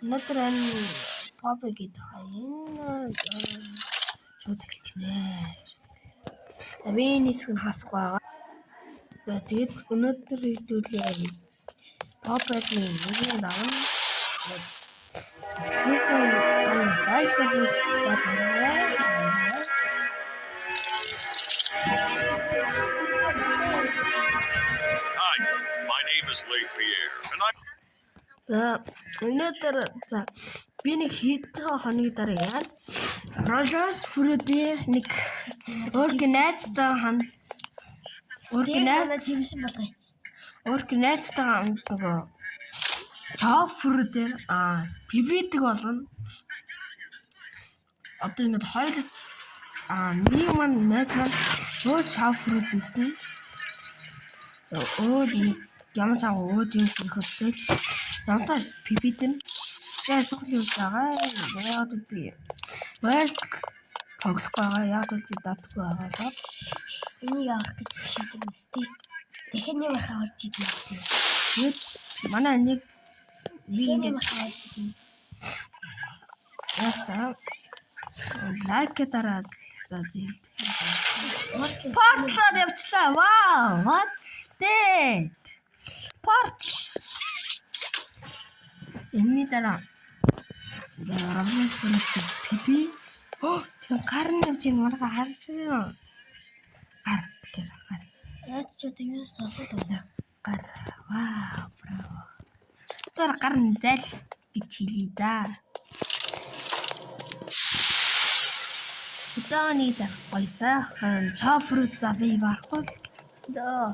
өнөөдөр энэ папигэд хаяа шууд хэлчихнэ. Би нисэх нь хасахгүй байгаа. За тэгээд өнөөдөр хэдүүлээ. Папигийн нэг даван. Хийсэн лайк хийх байтугай. Hi, my name is Leif Pierre, and I'm... Өнөөдөр би нэг хийдгээ хоногийн дараа яа. Рожос Фруди нэг органайзтай ханд. Органайз жимсэн болгооч. Органайзтай нөгөө Top Fruit пивэдэг болгоно. Одоо ингэ хоёул нэг маань найз маань шууд Top Fruit гэдэг. Ямар ч агуу жимс ихтэй. Ямтаа пивэдэн. Тэгээд сухлын байгаа. Яг би тоглох байгаа. Яг би датгүй байгаа. Энийг авах гэж биш юм тест. Дахин юм авах орж идэв. Тэгээд манай нэг би юм авах орж идэв. Ястаа лайк дараад за тийм. Портлоо явчлаа. Wow, what's that? Порт. Энэний дараа рамнаас пипи. Тэр гарн явж ин марга харж байна. Гар. Яаж ч одоо юу сонсоод байна. Гар. Вау, браво. Тэр гарн зал гэж хэлий да. Өдөөний гойсахан чофрут завь барахгүй дөө.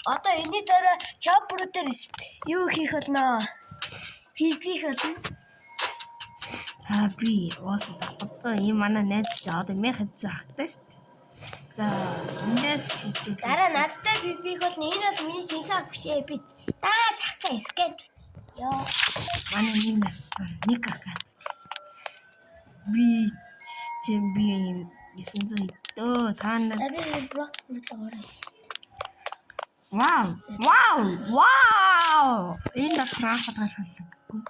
Одоо энэний дараа чопруудаар юу хийх болно? Хийх болно. Би одоо ийм манай найз одоо мэхэд заахтай шүү дээ. За эндээс шийдээ. Дараа надтай хийх болно. Энэ бол миний шинхэн биш ээ. Би дааж ахах скэп. Яа. Манай нэг найз нэг аккаунт. Би 900 дөө таана. Би блок хийлээ. Вау. Энэ трафик шалгахгүй.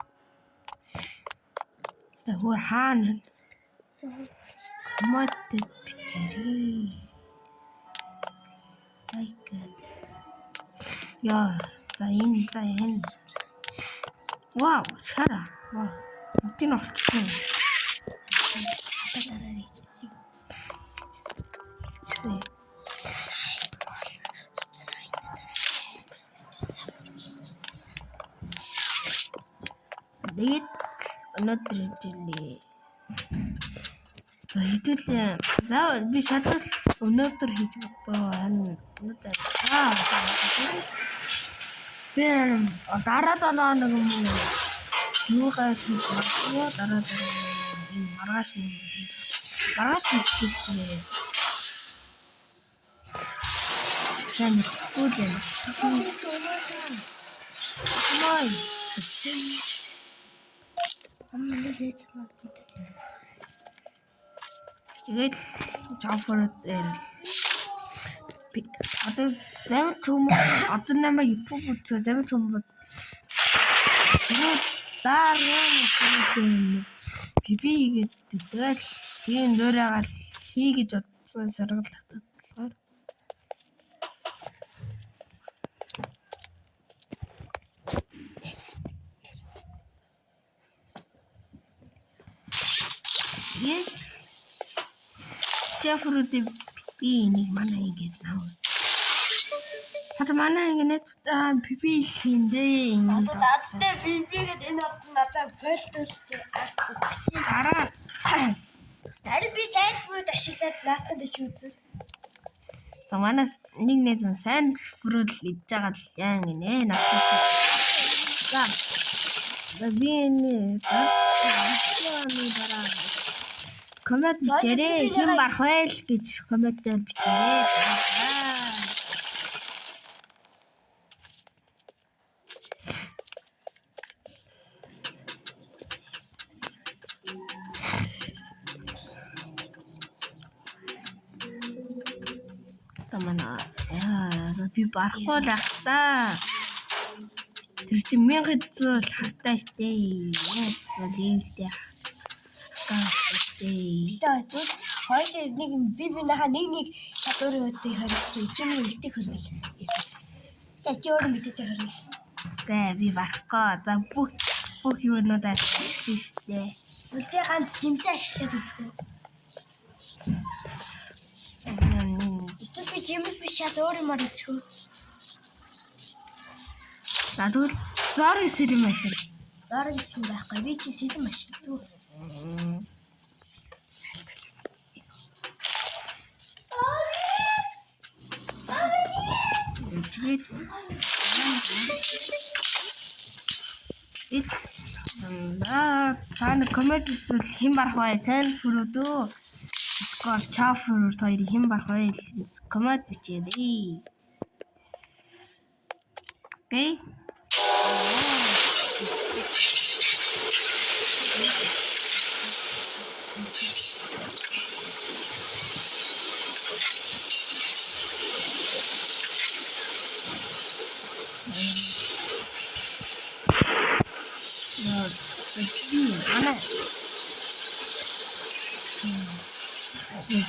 Тэгвэл хаана? Мод бичээрээ. Яа, за энэ. Вау, шара. Вау. Модын олчихсон. Дараа хийчихсэн. Тэгээд өнөөдөр хэлээ. За хэдүүлээ. За би шалгал өнөөдөр хийж бодоо. Өнөөдөр дараа 7 хоног юм. Юугаар хийж бодоо дараа энэ маргааш хийчихлээ. Сайн мэдгүй. Мой. Амнаа хийж магадгүй. Тэгээд жафрат одоо зам төм одоо намайг иппуц зам төм дараа пипи хийгээд тэгэл тийм нөрөөгөл хий гэж бодсон саргалахтаад болохоор Жафрат би нэг манай ингэж нав. Хата манай ингэж пипи хийндээ. Надтай бибигээд энэ надад фолтолцоо Дараа харин би сайн бүрд ашиглаад наатахад ч үзэн. За манаас нэг найз нь сайн бүрэл идж байгаа л яа гинэ надад. За би энэ дараа коммент бичээрэй хэн барах вэ гэж комментээр бичээрэй. Тамана би барахгүй л ах та. Тэр чинь 1100 хатаа штэ. 1100 левелтэй. Тэгээд хоёул нэг бибинийхаа нэг чадварын үдийг хариулчих. Чимээ илдэг хөргөл. Тэгээд чи өөрөө мэдээтэй хөргөл. Гэ би багхгүй. За бүх юунуудаа штэ. Үдээ ганц жимсээ ашиглаад үзгүй. Эсвэл би жимс биш шал өөр юмар үзгүй. За тэгвэл зор сэрэм ашиг. Зар биш юм байхгүй. Би чи сэрэм ашигладаг. Таны коммент хэн барах вэ? Сайн хүрүүдөө. Скор чафер хоёр хэн барах вэ? Коммент бичээрэй. Окей.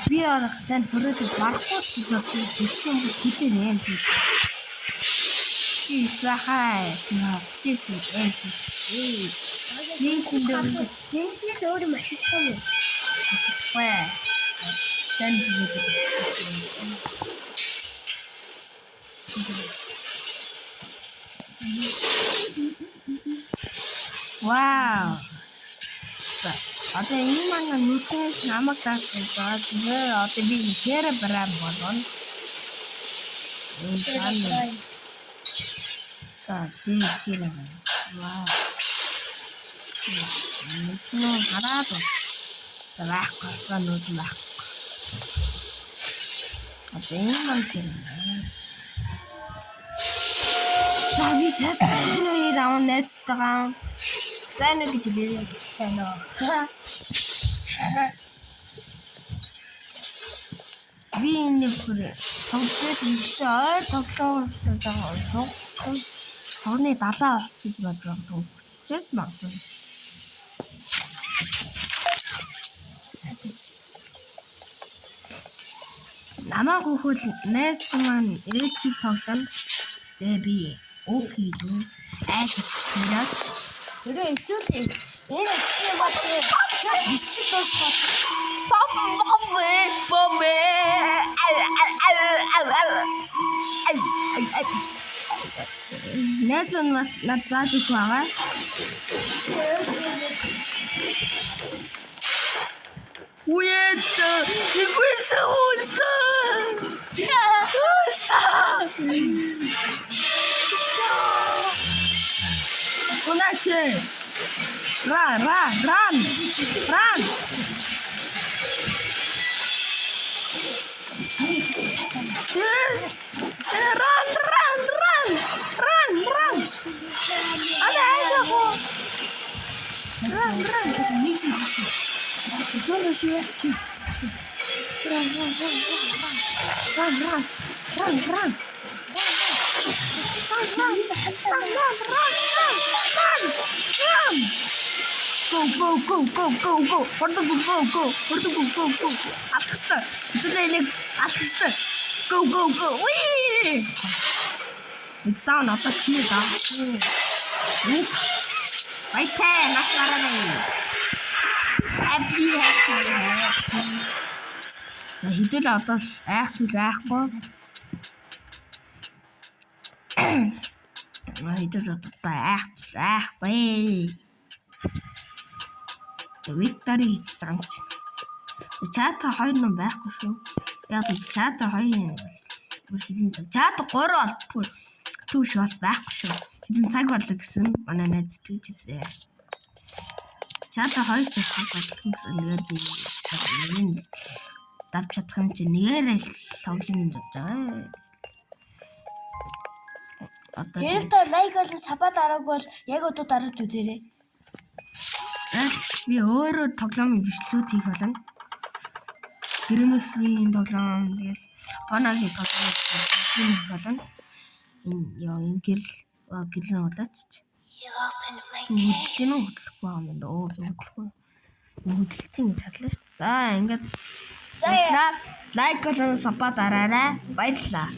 Би арах сайн хүрээдэг барахгүй ч гэж хэлсэн хэдэн юм бэ? Ихай. Жимснээс өөр юм ашиглах юм. Ашиглахгүй. Сэн зүйл. Вау. Одоо энэ маань нүдэн намайг таасан. Тэгээ одоо би хэрэг барам болно. Тийм хэрэг. Вау. Нүдэн хараад байхгүй нүд мах. Одоо энэ маань хэрэг. За би шатны үеэр аван найзтайгаа сайн гэж би сайн оо. Би энэ бүр тоглож ирсэн ойр тоглоом байгаа. Согны 70 орцож бодлоо. Чирд магадгүй. Намаа хөхөл найз маань ээжийг тоглоно. Тэгээ би окей дүү. Айж тэрас. Тэгээ эсвэл дээр ихтэй бацээ. Чад бисэл дуусах. Бомбе. Найз маань надад их байгаа. Уяд, игуйсауса. Уначе. Run. Yes. Run. Ada aja kok. Run. Jangan sih. Run. Go. Orada go. Alkışlar. Bütün alkışlar. Go. Wee. Down apa sih dah? Baik nak marah nih. Happy. Nah itu lah atas sudah aku. Nah itu sudah baik. Victory strength. Chat хоёр ном байхгүй шүү. Яг chat хоёр бүр хэдэн chat 3 болтгүй түүш бол байхгүй шүү. Хэдэн цаг болоо гэсэн манай найз түүжээ. Chat хоёр цаг болтгүй гэсэн нэгээр би давч чадах юм чи нэгээр л тоглоно гэж байгаа. Одоо Хэрвээ лайк болон сабаа дараагүй бол яг одоо дараад үзээрэй. Би өөрөө тоглоомын бичлүүд хийх болно. Гэрмэксийн тоглоом тэгэл Бонагийн тоглоом хийх болно. Энэ гэрэл гэлэн болооч. You opened my Хөдөлгөөн case. хөдлөхгүй юм даа. Хөдөлгөхгүй. Хөдөлгөж ингэ чадлаа шүү. За ингээд За лайк болон саппорт араарай. Баярлалаа.